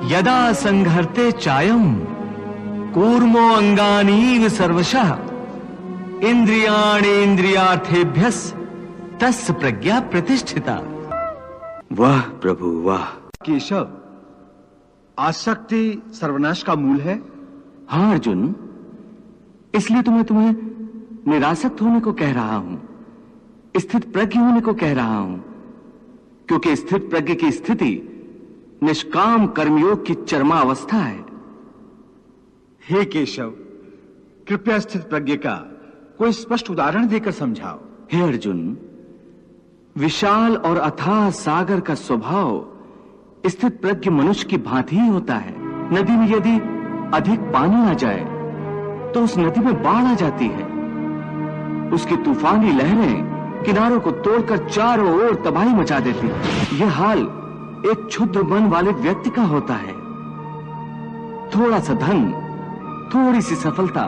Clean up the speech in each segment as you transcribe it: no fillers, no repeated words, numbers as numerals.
यदा संघर्ते चायम कूर्मो अंगानीव सर्वशः इंद्रियार्थेभ्यस तस्य प्रज्ञा प्रतिष्ठिता। वाह प्रभु वाह। केशव, आसक्ति सर्वनाश का मूल है। हाँ अर्जुन, इसलिए तुम्हें निरासक्त होने को कह रहा हूं, स्थित प्रज्ञ होने को कह रहा हूं, क्योंकि स्थित प्रज्ञ की स्थिति निष्काम कर्मयोग की चरमावस्था है। हे केशव, कृपया स्थित प्रज्ञ का कोई स्पष्ट उदाहरण देकर समझाओ। हे अर्जुन, विशाल और अथाह सागर का स्वभाव स्थित प्रज्ञ मनुष्य की भांति ही होता है। नदी में यदि अधिक पानी आ जाए तो उस नदी में बाढ़ आ जाती है। उसकी तूफानी लहरें किनारों को तोड़कर चारों ओर तबाही मचा देती है। यह हाल एक क्षुद्र मन वाले व्यक्ति का होता है। थोड़ा सा धन, थोड़ी सी सफलता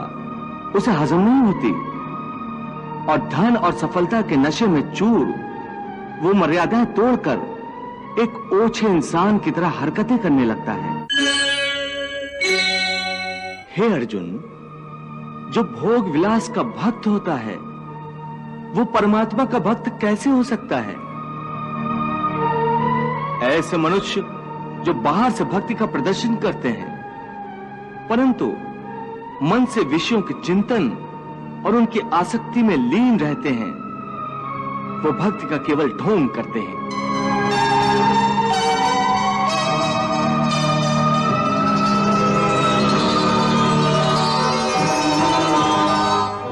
उसे हजम नहीं होती और धन और सफलता के नशे में चूर वो मर्यादाएं तोड़कर एक ओछे इंसान की तरह हरकतें करने लगता है। हे अर्जुन, जो भोग विलास का भक्त होता है वो परमात्मा का भक्त कैसे हो सकता है? ऐसे मनुष्य जो बाहर से भक्ति का प्रदर्शन करते हैं परंतु मन से विषयों के चिंतन और उनकी आसक्ति में लीन रहते हैं, वो भक्ति का केवल ढोंग करते हैं।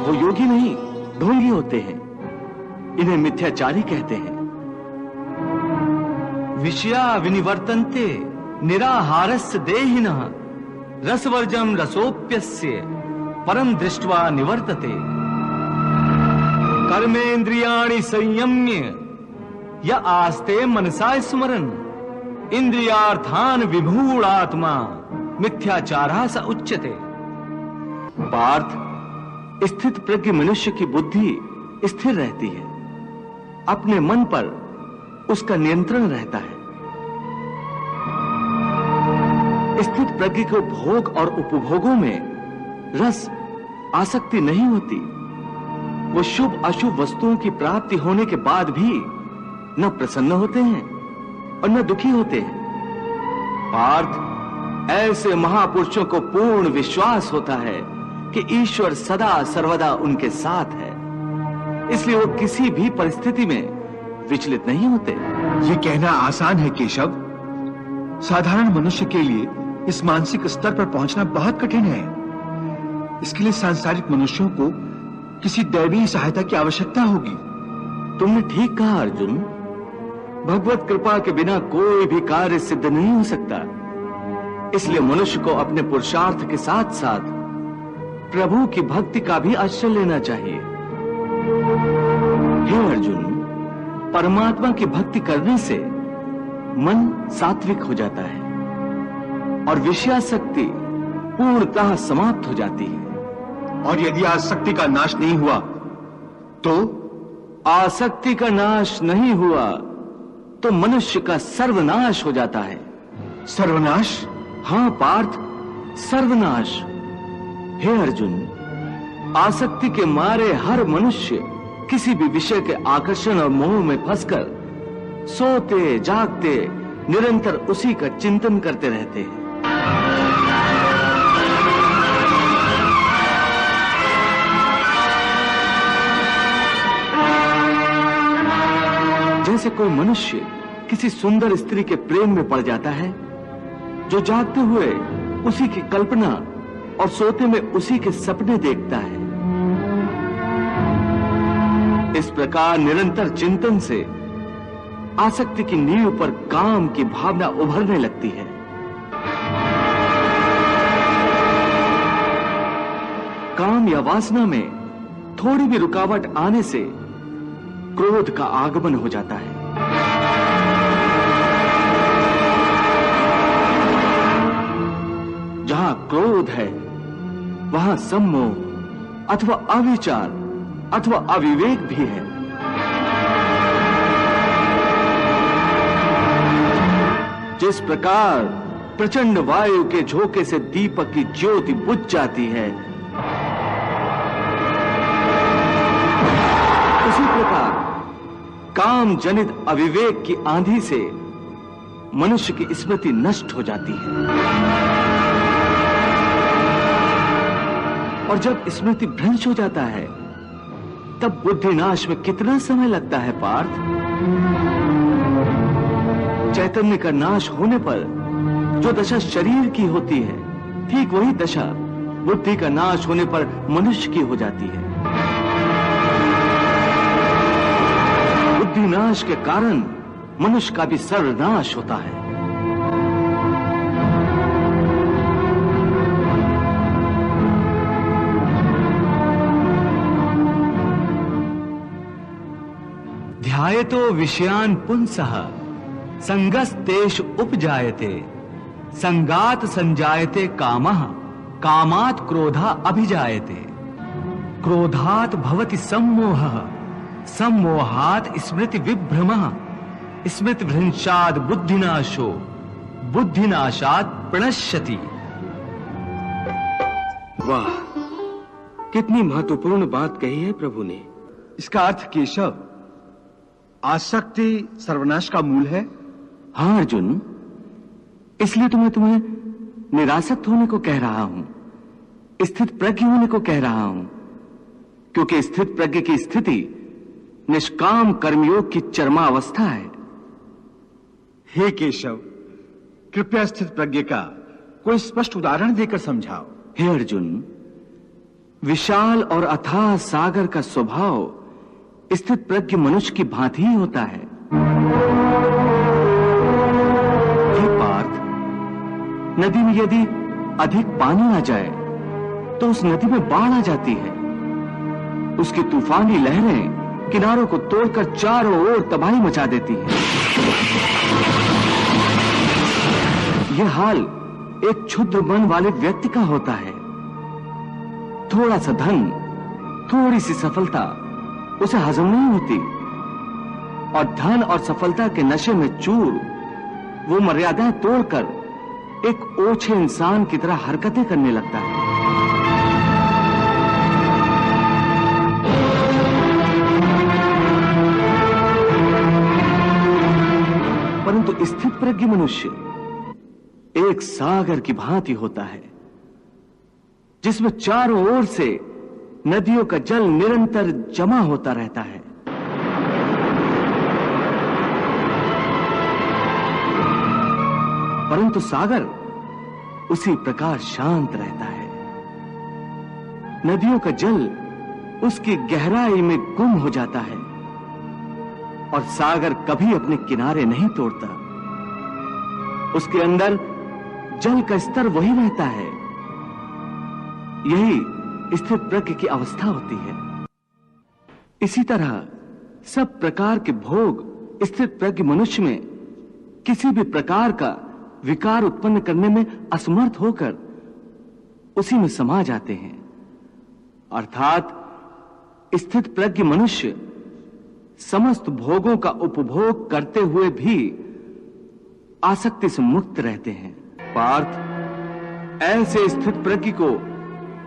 वो योगी नहीं, ढोंगी होते हैं। इन्हें मिथ्याचारी कहते हैं। विषया विनिवर्तन्ते निराहारस्य देहिनः रसवर्जम रसोप्यस्य परम दृष्ट्वा निवर्तते। कर्मेन्द्रियाणि संयम्य य आस्ते मनसा स्मरन् इंद्रियार्थान विभूढ़ात्मा मिथ्याचारः स उच्यते। पार्थ, स्थित प्रज्ञ मनुष्य की बुद्धि स्थिर रहती है, अपने मन पर उसका नियंत्रण रहता है। स्थित प्रज्ञ को भोग और उपभोगों में रस आसक्ति नहीं होती। वो शुभ अशुभ वस्तुओं की प्राप्ति होने के बाद भी न प्रसन्न होते हैं और न दुखी होते हैं। पार्थ, ऐसे महापुरुषों को पूर्ण विश्वास होता है कि ईश्वर सदा सर्वदा उनके साथ है, इसलिए वो किसी भी परिस्थिति में विचलित नहीं होते। ये कहना आसान है केशव, साधारण मनुष्य के लिए इस मानसिक स्तर पर पहुंचना बहुत कठिन है। इसके लिए सांसारिक मनुष्यों को किसी दैवीय सहायता की आवश्यकता होगी। तुमने ठीक कहा अर्जुन, भगवत कृपा के बिना कोई भी कार्य सिद्ध नहीं हो सकता। इसलिए मनुष्य को अपने पुरुषार्थ के साथ साथ प्रभु की भक्ति का भी आश्रय लेना चाहिए। हे अर्जुन, परमात्मा की भक्ति करने से मन सात्विक हो जाता है और विषयासक्ति पूर्णतः समाप्त हो जाती है। और यदि आसक्ति का नाश नहीं हुआ तो? आसक्ति का नाश नहीं हुआ तो मनुष्य का सर्वनाश हो जाता है। सर्वनाश? हाँ पार्थ, सर्वनाश। हे अर्जुन, आसक्ति के मारे हर मनुष्य किसी भी विषय के आकर्षण और मोह में फंसकर सोते जागते निरंतर उसी का चिंतन करते रहते हैं। जैसे कोई मनुष्य किसी सुंदर स्त्री के प्रेम में पड़ जाता है, जो जागते हुए उसी की कल्पना और सोते में उसी के सपने देखता है। इस प्रकार निरंतर चिंतन से आसक्ति की नींव पर काम की भावना उभरने लगती है। काम या वासना में थोड़ी भी रुकावट आने से क्रोध का आगमन हो जाता है। जहां क्रोध है वहां सम्मोह अथवा अविचार अथवा अविवेक भी है। जिस प्रकार प्रचंड वायु के झोंके से दीपक की ज्योति बुझ जाती है, उसी प्रकार काम जनित अविवेक की आंधी से मनुष्य की स्मृति नष्ट हो जाती है। और जब स्मृति भ्रंश हो जाता है तब बुद्धिनाश में कितना समय लगता है पार्थ? चैतन्य का नाश होने पर जो दशा शरीर की होती है, ठीक वही दशा बुद्धि का नाश होने पर मनुष्य की हो जाती है। बुद्धिनाश के कारण मनुष्य का भी सर्वनाश होता है। ध्यायतो विषयान् पुंसः संगस्तेषु उपजायते, संगात संजायते कामः, कामात् क्रोधा अभिजायते, क्रोधात् भवति सम्मोहः, सम्मोहात् स्मृति विभ्रमः, स्मृति भ्रंशात् बुद्धिनाशो, बुद्धिनाशात् प्रणश्यति। वाह, कितनी महत्वपूर्ण बात कही है प्रभु ने। इसका अर्थ केशव, आसक्ति सर्वनाश का मूल है। हाँ अर्जुन, इसलिए तो मैं तुम्हें निरासक्त होने को कह रहा हूं, स्थित प्रज्ञ होने को कह रहा हूं, क्योंकि स्थित प्रज्ञ की स्थिति निष्काम कर्मयोग की चरमावस्था है। हे केशव, कृपया स्थित प्रज्ञ का कोई स्पष्ट उदाहरण देकर समझाओ। हे अर्जुन, विशाल और अथाह सागर का स्वभाव स्थित प्रज्ञ मनुष्य की भांति ही होता है। हे पार्थ, नदी में यदि अधिक पानी आ जाए तो उस नदी में बाढ़ आ जाती है। उसकी तूफानी लहरें किनारों को तोड़कर चारों ओर तबाही मचा देती हैं। यह हाल एक क्षुद्र मन वाले व्यक्ति का होता है। थोड़ा सा धन, थोड़ी सी सफलता उसे हजम नहीं होती और धन और सफलता के नशे में चूर वो मर्यादाएं तोड़कर एक ओछे इंसान की तरह हरकतें करने लगता है। परंतु स्थित प्रज्ञ मनुष्य एक सागर की भांति होता है, जिसमें चारों ओर से नदियों का जल निरंतर जमा होता रहता है। परंतु सागर उसी प्रकार शांत रहता है। नदियों का जल उसकी गहराई में गुम हो जाता है और सागर कभी अपने किनारे नहीं तोड़ता। उसके अंदर जल का स्तर वही रहता है। यही स्थित प्रज्ञ की अवस्था होती है। इसी तरह सब प्रकार के भोग स्थित प्रज्ञ मनुष्य में किसी भी प्रकार का विकार उत्पन्न करने में असमर्थ होकर उसी में समा जाते हैं। अर्थात स्थित प्रज्ञ मनुष्य समस्त भोगों का उपभोग करते हुए भी आसक्ति से मुक्त रहते हैं। पार्थ, ऐसे स्थित प्रज्ञ को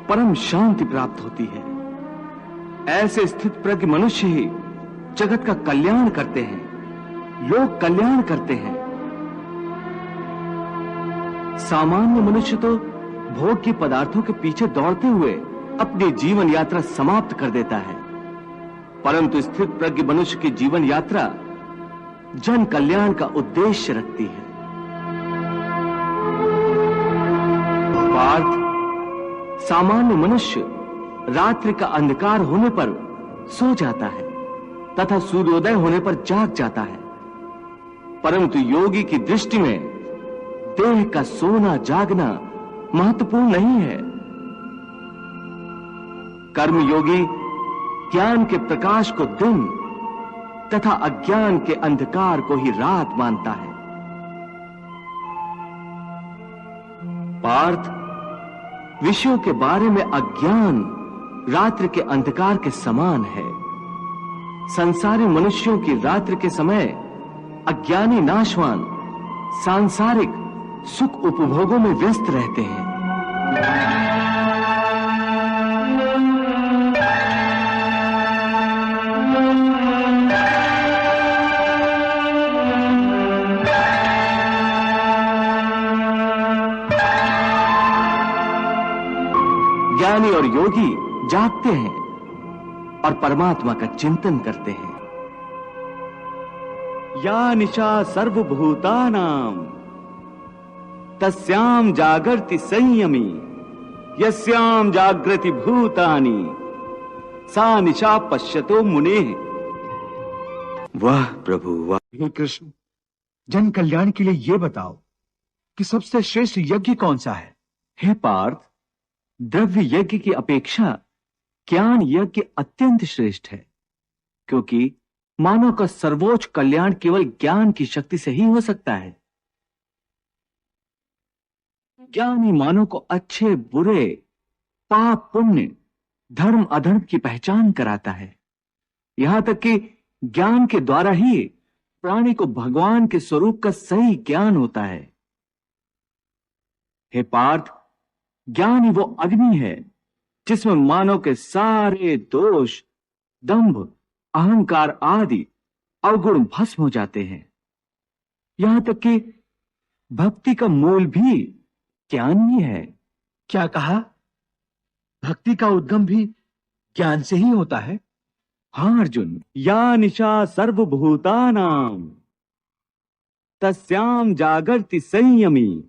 परम शांति प्राप्त होती है। ऐसे स्थित प्रज्ञ मनुष्य ही जगत का कल्याण करते हैं, लोक कल्याण करते हैं। सामान्य मनुष्य तो भोग के पदार्थों के पीछे दौड़ते हुए अपनी जीवन यात्रा समाप्त कर देता है, परंतु स्थित प्रज्ञ मनुष्य की जीवन यात्रा जन कल्याण का उद्देश्य रखती है। पार्थ, सामान्य मनुष्य रात्रि का अंधकार होने पर सो जाता है तथा सूर्योदय होने पर जाग जाता है, परंतु योगी की दृष्टि में देह का सोना जागना महत्वपूर्ण नहीं है। कर्मयोगी ज्ञान के प्रकाश को दिन तथा अज्ञान के अंधकार को ही रात मानता है। पार्थ, विषयों के बारे में अज्ञान रात्रि के अंधकार के समान है। संसारी मनुष्यों की रात्रि के समय अज्ञानी नाशवान सांसारिक सुख उपभोगों में व्यस्त रहते हैं। ज्ञानी और योगी जागते हैं और परमात्मा का चिंतन करते हैं। या निशा सर्वभूतानां तस्याम जागर्ति संयमी यस्याम जागृति भूतानि सा निशा पश्यतो मुनेः। वाह प्रभु वाह। हे कृष्ण, जन कल्याण के लिए ये बताओ कि सबसे श्रेष्ठ यज्ञ कौन सा है? हे पार्थ, द्रव्य यज्ञ की अपेक्षा ज्ञान यज्ञ अत्यंत श्रेष्ठ है, क्योंकि मानव का सर्वोच्च कल्याण केवल ज्ञान की शक्ति से ही हो सकता है। ज्ञान ही मानव को अच्छे बुरे, पाप पुण्य, धर्म अधर्म की पहचान कराता है। यहां तक कि ज्ञान के द्वारा ही प्राणी को भगवान के स्वरूप का सही ज्ञान होता है। हे पार्थ, ज्ञान ही वो अग्नि है जिसमें मानव के सारे दोष, दंभ, अहंकार आदि अवगुण भस्म हो जाते हैं। यहां तक कि भक्ति का मूल भी ज्ञान ही है। क्या कहा? भक्ति का उद्गम भी ज्ञान से ही होता है? हाँ अर्जुन। या निशा सर्वभूतानां तस्याम जागर्ति संयमी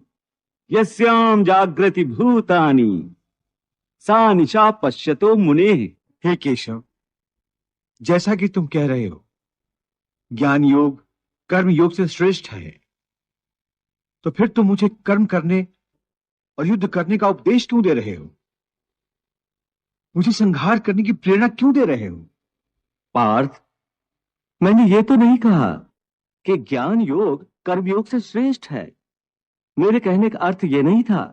यस्याम जागृति भूतानि सा निशा पश्यतो मुनेः। हे केशव, जैसा कि तुम कह रहे हो ज्ञान योग कर्म योग से श्रेष्ठ है, तो फिर तुम मुझे कर्म करने और युद्ध करने का उपदेश क्यों दे रहे हो? मुझे संहार करने की प्रेरणा क्यों दे रहे हो? पार्थ, मैंने ये तो नहीं कहा कि ज्ञान योग कर्म योग से श्रेष्ठ है। मेरे कहने का अर्थ यह नहीं था।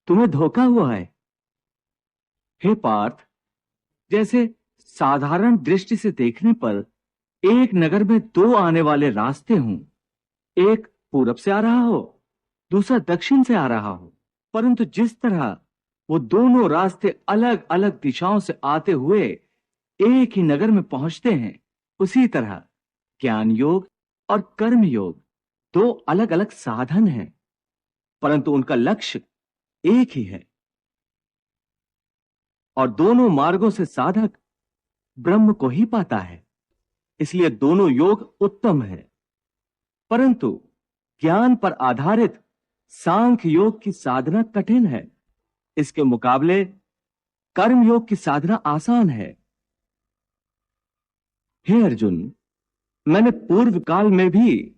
तुम्हें धोखा हुआ है। हे पार्थ, जैसे साधारण दृष्टि से देखने पर एक नगर में दो आने वाले रास्ते हों, एक पूरब से आ रहा हो, दूसरा दक्षिण से आ रहा हो, परंतु जिस तरह वो दोनों रास्ते अलग अलग दिशाओं से आते हुए एक ही नगर में पहुंचते हैं, उसी तरह ज्ञान योग और कर्म योग दो अलग अलग साधन हैं, परंतु उनका लक्ष्य एक ही है। और दोनों मार्गों से साधक ब्रह्म को ही पाता है। इसलिए दोनों योग उत्तम है, परंतु ज्ञान पर आधारित सांख्य योग की साधना कठिन है। इसके मुकाबले कर्म योग की साधना आसान है। हे अर्जुन, मैंने पूर्व काल में भी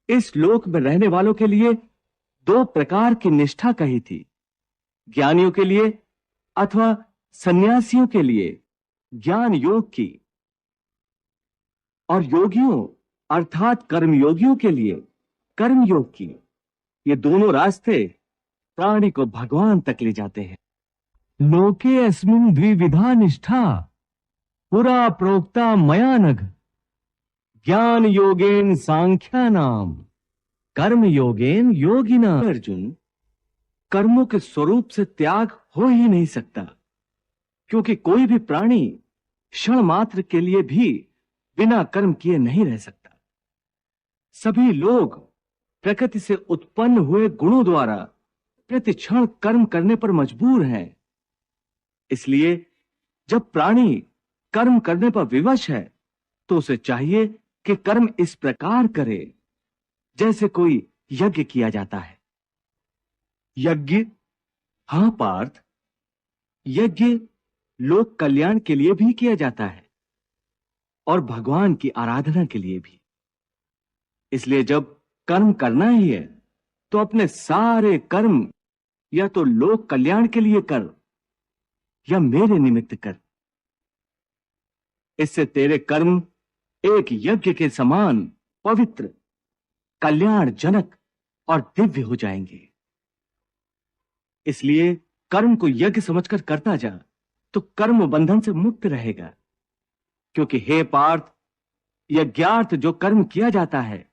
इस लोक में रहने वालों के लिए दो प्रकार की निष्ठा कही थी, ज्ञानियों के लिए अथवा सन्यासियों के लिए ज्ञान योग की, और योगियों अर्थात कर्मयोगियों के लिए कर्म योग की। ये दोनों रास्ते प्राणी को भगवान तक ले जाते हैं। लोके अस्मिन् द्विविधा निष्ठा पुरा प्रोक्ता मया नघ ज्ञान योगेन सांख्यानाम कर्म योगेन योगिना। अर्जुन, कर्मों के स्वरूप से त्याग हो ही नहीं सकता, क्योंकि कोई भी प्राणी क्षण मात्र के लिए भी बिना कर्म किए नहीं रह सकता। सभी लोग प्रकृति से उत्पन्न हुए गुणों द्वारा प्रति क्षण कर्म करने पर मजबूर हैं। इसलिए जब प्राणी कर्म करने पर विवश है, तो उसे चाहिए कि कर्म इस प्रकार करे जैसे कोई यज्ञ किया जाता है। यज्ञ? हां पार्थ, यज्ञ लोक कल्याण के लिए भी किया जाता है और भगवान की आराधना के लिए भी। इसलिए जब कर्म करना ही है, तो अपने सारे कर्म या तो लोक कल्याण के लिए कर या मेरे निमित्त कर। इससे तेरे कर्म एक यज्ञ के समान पवित्र, कल्याणजनक और दिव्य हो जाएंगे। इसलिए कर्म को यज्ञ समझकर करता जा, तो कर्म बंधन से मुक्त रहेगा। क्योंकि हे पार्थ, यज्ञार्थ जो कर्म किया जाता है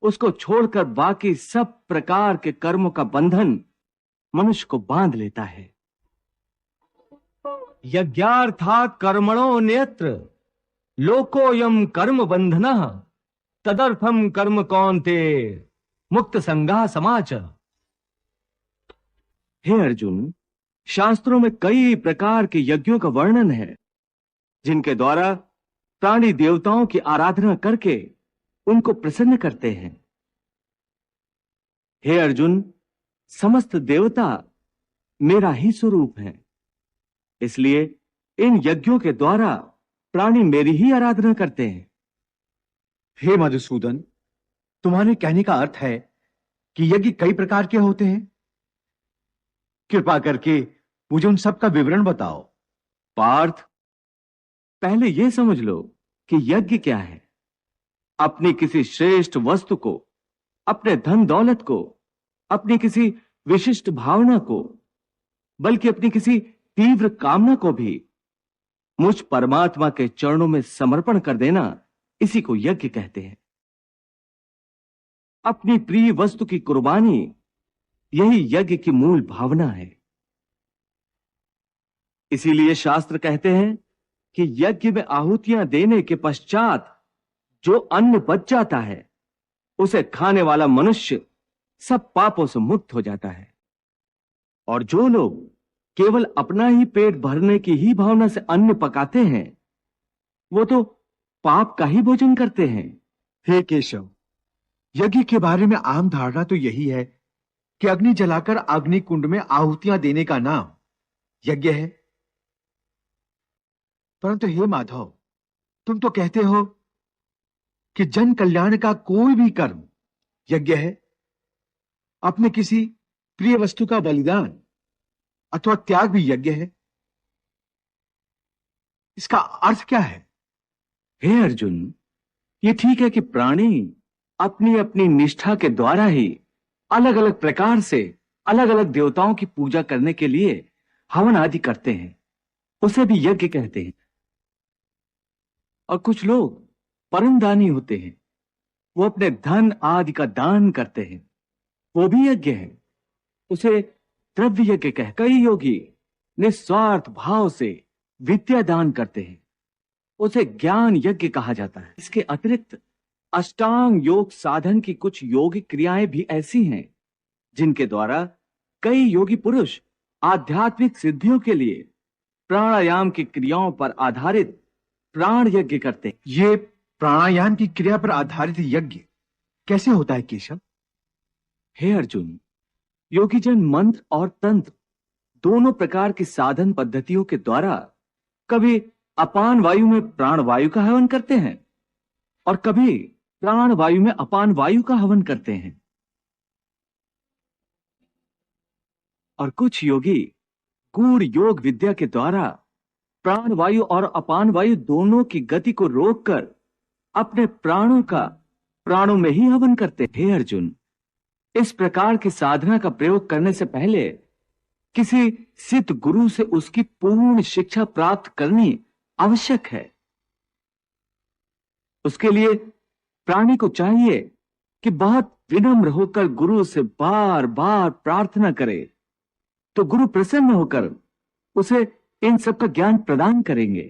उसको छोड़कर बाकी सब प्रकार के कर्मों का बंधन मनुष्य को बांध लेता है। यज्ञार्थात् कर्मणो नेत्र लोकोयम कर्म बंधनः तदर्थम कर्म कौन्ते मुक्त संगा समाच। हे अर्जुन, शास्त्रों में कई प्रकार के यज्ञों का वर्णन है जिनके द्वारा प्राणी देवताओं की आराधना करके उनको प्रसन्न करते हैं। हे अर्जुन, समस्त देवता मेरा ही स्वरूप है, इसलिए इन यज्ञों के द्वारा प्राणी मेरी ही आराधना करते हैं। हे मधुसूदन, तुम्हारे कहने का अर्थ है कि यज्ञ कई प्रकार के होते हैं? कृपा करके मुझे उन सब का विवरण बताओ। पार्थ, पहले यह समझ लो कि यज्ञ क्या है। अपनी किसी श्रेष्ठ वस्तु को, अपने धन दौलत को, अपनी किसी विशिष्ट भावना को, बल्कि अपनी किसी तीव्र कामना को भी मुझ परमात्मा के चरणों में समर्पण कर देना, इसी को यज्ञ कहते हैं। अपनी प्रिय वस्तु की कुर्बानी, यही यज्ञ की मूल भावना है। इसीलिए शास्त्र कहते हैं कि यज्ञ में आहुतियां देने के पश्चात जो अन्न बच जाता है उसे खाने वाला मनुष्य सब पापों से मुक्त हो जाता है, और जो लोग केवल अपना ही पेट भरने की ही भावना से अन्न पकाते हैं वो तो पाप का ही भोजन करते हैं। हे केशव, यज्ञ के बारे में आम धारणा तो यही है कि अग्नि जलाकर अग्नि कुंड में आहुतियां देने का नाम यज्ञ है। परंतु हे माधव, तुम तो कहते हो कि जन कल्याण का कोई भी कर्म यज्ञ है। अपने किसी प्रिय वस्तु का बलिदान अथवा त्याग भी यज्ञ है। इसका अर्थ क्या है? हे अर्जुन, ये ठीक है कि प्राणी अपनी अपनी निष्ठा के द्वारा ही अलग अलग प्रकार से अलग अलग देवताओं की पूजा करने के लिए हवन आदि करते हैं, उसे भी यज्ञ कहते हैं। और कुछ लोग परम दानी होते हैं, वो अपने धन आदि का दान करते हैं, वो भी यज्ञ है, उसे द्रव्य यज्ञ कह। कई योगी निस्वार्थ भाव से विद्या दान करते हैं, उसे ज्ञान यज्ञ कहा जाता है। इसके अतिरिक्त अष्टांग योग साधन की कुछ योगिक क्रियाएं भी ऐसी हैं जिनके द्वारा कई योगी पुरुष आध्यात्मिक सिद्धियों के लिए प्राणायाम की क्रियाओं पर आधारित प्राण यज्ञ करते हैं। ये प्राणायाम की क्रिया पर आधारित यज्ञ कैसे होता है केशव? हे अर्जुन, योगीजन मंत्र और तंत्र दोनों प्रकार की साधन पद्धतियों के द्वारा कभी अपान वायु में प्राण वायु का हवन करते हैं और कभी प्राण वायु में अपान वायु का हवन करते हैं। और कुछ योगी गूढ़ योग विद्या के द्वारा प्राण वायु और अपान वायु दोनों की गति को रोककर अपने प्राणों का प्राणों में ही हवन करते हैं। हे अर्जुन, इस प्रकार की साधना का प्रयोग करने से पहले किसी सिद्ध गुरु से उसकी पूर्ण शिक्षा प्राप्त करनी आवश्यक है। उसके लिए प्राणी को चाहिए कि बहुत विनम्र होकर गुरु से बार बार प्रार्थना करे, तो गुरु प्रसन्न होकर उसे इन सब का ज्ञान प्रदान करेंगे।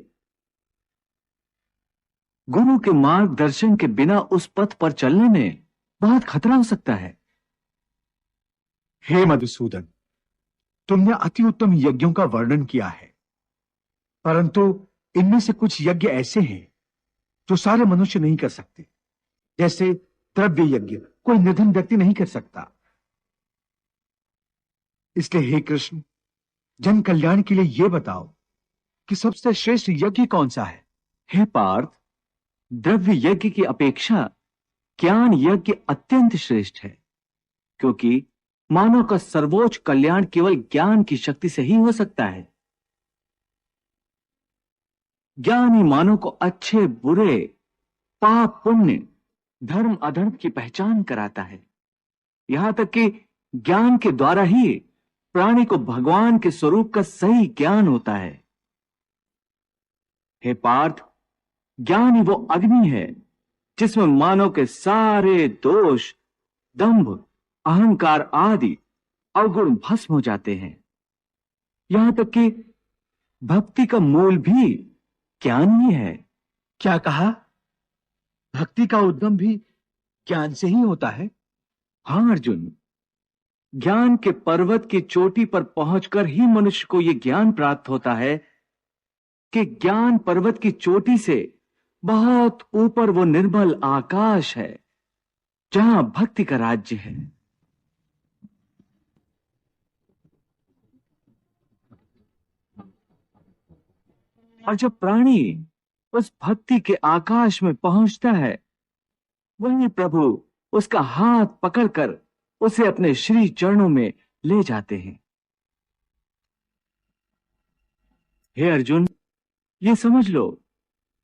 गुरु के मार्गदर्शन के बिना उस पथ पर चलने में बहुत खतरा हो सकता है। हे मधुसूदन, तुमने अति उत्तम यज्ञों का वर्णन किया है, परंतु इनमें से कुछ यज्ञ ऐसे हैं जो सारे मनुष्य नहीं कर सकते। जैसे द्रव्य यज्ञ कोई निर्धन व्यक्ति नहीं कर सकता। इसलिए हे कृष्ण, जन कल्याण के लिए यह बताओ कि सबसे श्रेष्ठ यज्ञ कौन सा है? हे पार्थ, द्रव्य यज्ञ की अपेक्षा ज्ञान यज्ञ अत्यंत श्रेष्ठ है, क्योंकि मानव का सर्वोच्च कल्याण केवल ज्ञान की शक्ति से ही हो सकता है। ज्ञान ही मानव को अच्छे बुरे, पाप पुण्य, धर्म अधर्म की पहचान कराता है। यहां तक कि ज्ञान के द्वारा ही प्राणी को भगवान के स्वरूप का सही ज्ञान होता है। हे पार्थ, ज्ञान ही वो अग्नि है जिसमें मानव के सारे दोष, दंभ, अहंकार आदि अवगुण भस्म हो जाते हैं। यहां तक कि भक्ति का मूल भी ज्ञान ही है। क्या कहा? भक्ति का उद्गम भी ज्ञान से ही होता है? हाँ अर्जुन, ज्ञान के पर्वत की चोटी पर पहुंचकर ही मनुष्य को यह ज्ञान प्राप्त होता है कि ज्ञान पर्वत की चोटी से बहुत ऊपर वो निर्मल आकाश है जहां भक्ति का राज्य है। और जब प्राणी उस भक्ति के आकाश में पहुंचता है, वही प्रभु उसका हाथ पकड़कर उसे अपने श्री चरणों में ले जाते हैं। हे अर्जुन, ये समझ लो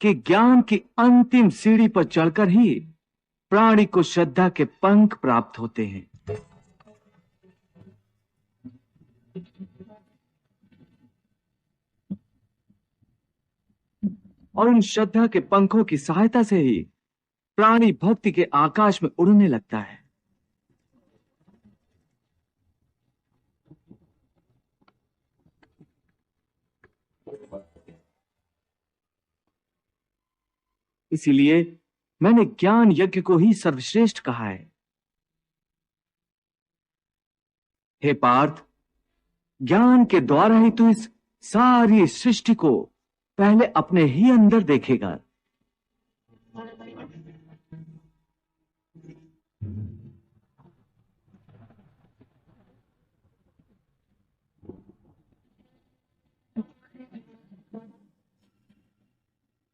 कि ज्ञान की अंतिम सीढ़ी पर चढ़कर ही प्राणी को श्रद्धा के पंख प्राप्त होते हैं। और उन श्रद्धा के पंखों की सहायता से ही प्राणी भक्ति के आकाश में उड़ने लगता है। इसीलिए मैंने ज्ञान यज्ञ को ही सर्वश्रेष्ठ कहा है। हे पार्थ, ज्ञान के द्वारा ही तू इस सारी सृष्टि को पहले अपने ही अंदर देखेगा।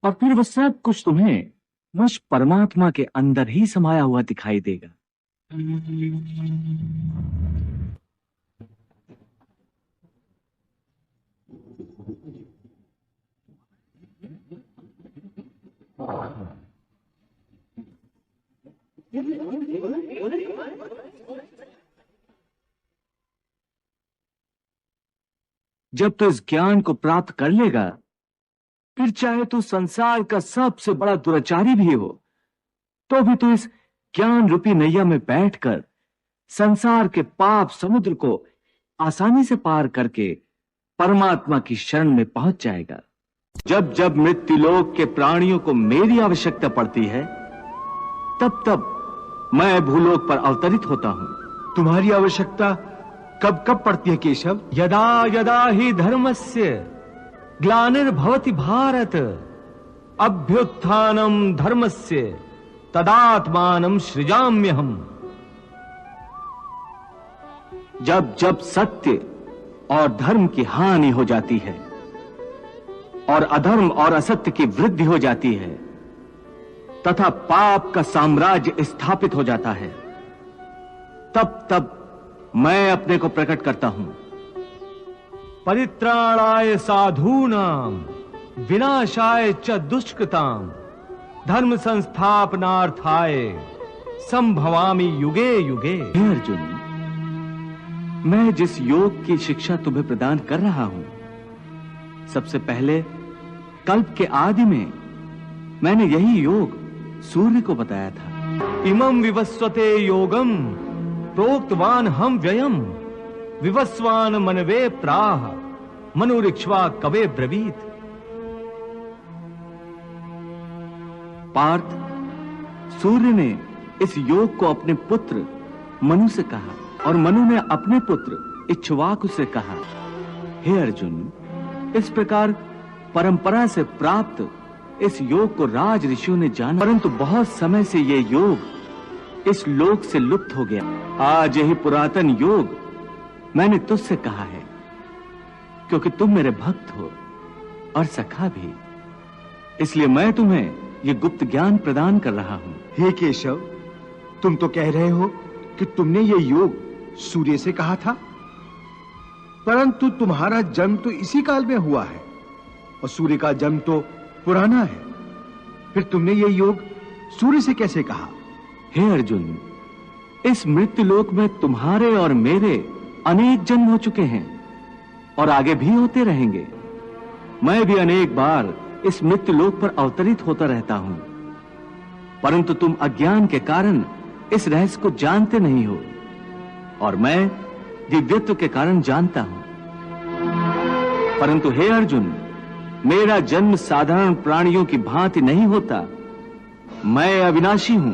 और फिर वह सब कुछ तुम्हें मुझ परमात्मा के अंदर ही समाया हुआ दिखाई देगा। जब तू इस ज्ञान को प्राप्त कर लेगा, फिर चाहे तू संसार का सबसे बड़ा दुराचारी भी हो, तो भी तू इस ज्ञान रूपी नैया में बैठकर संसार के पाप समुद्र को आसानी से पार करके परमात्मा की शरण में पहुंच जाएगा। जब जब मृत्युलोक के प्राणियों को मेरी आवश्यकता पड़ती है, तब तब मैं भूलोक पर अवतरित होता हूं। तुम्हारी आवश्यकता कब कब पड़ती है केशव? यदा यदा ही धर्मस्य ग्लानिर्भवति भारत, अभ्युत्थानम धर्मस्य तदात्मानं सृजाम्यहम्। जब जब सत्य और धर्म की हानि हो जाती है और अधर्म और असत्य की वृद्धि हो जाती है तथा पाप का साम्राज्य स्थापित हो जाता है, तब तब मैं अपने को प्रकट करता हूं। परित्राणाय साधूनां विनाशाय च दुष्कृतां धर्म संस्थापनार्थाय संभवामि युगे युगे। हे अर्जुन, मैं जिस योग की शिक्षा तुम्हें प्रदान कर रहा हूं, सबसे पहले कल्प के आदि में मैंने यही योग सूर्य को बताया था। इमं विवस्वते योगम प्रोक्तवान हम व्ययम विवस्वान मनवे प्राह मनुरिक्ष्वा कवे ब्रवीत। पार्थ, सूर्य ने इस योग को अपने पुत्र मनु से कहा और मनु ने अपने पुत्र इक्ष्वाकु से कहा। हे अर्जुन, इस प्रकार परंपरा से प्राप्त इस योग को राज ऋषियों ने जाना, परंतु बहुत समय से ये योग इस लोक से लुप्त हो गया। आज यही पुरातन योग मैंने तुझसे कहा है, क्योंकि तुम मेरे भक्त हो और सखा भी, इसलिए मैं तुम्हें ये गुप्त ज्ञान प्रदान कर रहा हूं। हे केशव, तुम तो कह रहे हो कि तुमने ये योग सूर्य से कहा था, परंतु तुम्हारा जन्म तो इसी काल में हुआ है और सूर्य का जन्म तो पुराना है। फिर तुमने ये योग सूर्य से कैसे कहा? हे अर्जुन, इस मृत्युलोक में तुम्हारे और मेरे अनेक जन्म हो चुके हैं और आगे भी होते रहेंगे। मैं भी अनेक बार इस मृत्युलोक पर अवतरित होता रहता हूं। परंतु तुम अज्ञान के कारण इस रहस्य को जानते नहीं हो, और मैं दिव्यत्व के कारण जानता हूं। परंतु हे अर्जुन, मेरा जन्म साधारण प्राणियों की भांति नहीं होता। मैं अविनाशी हूं।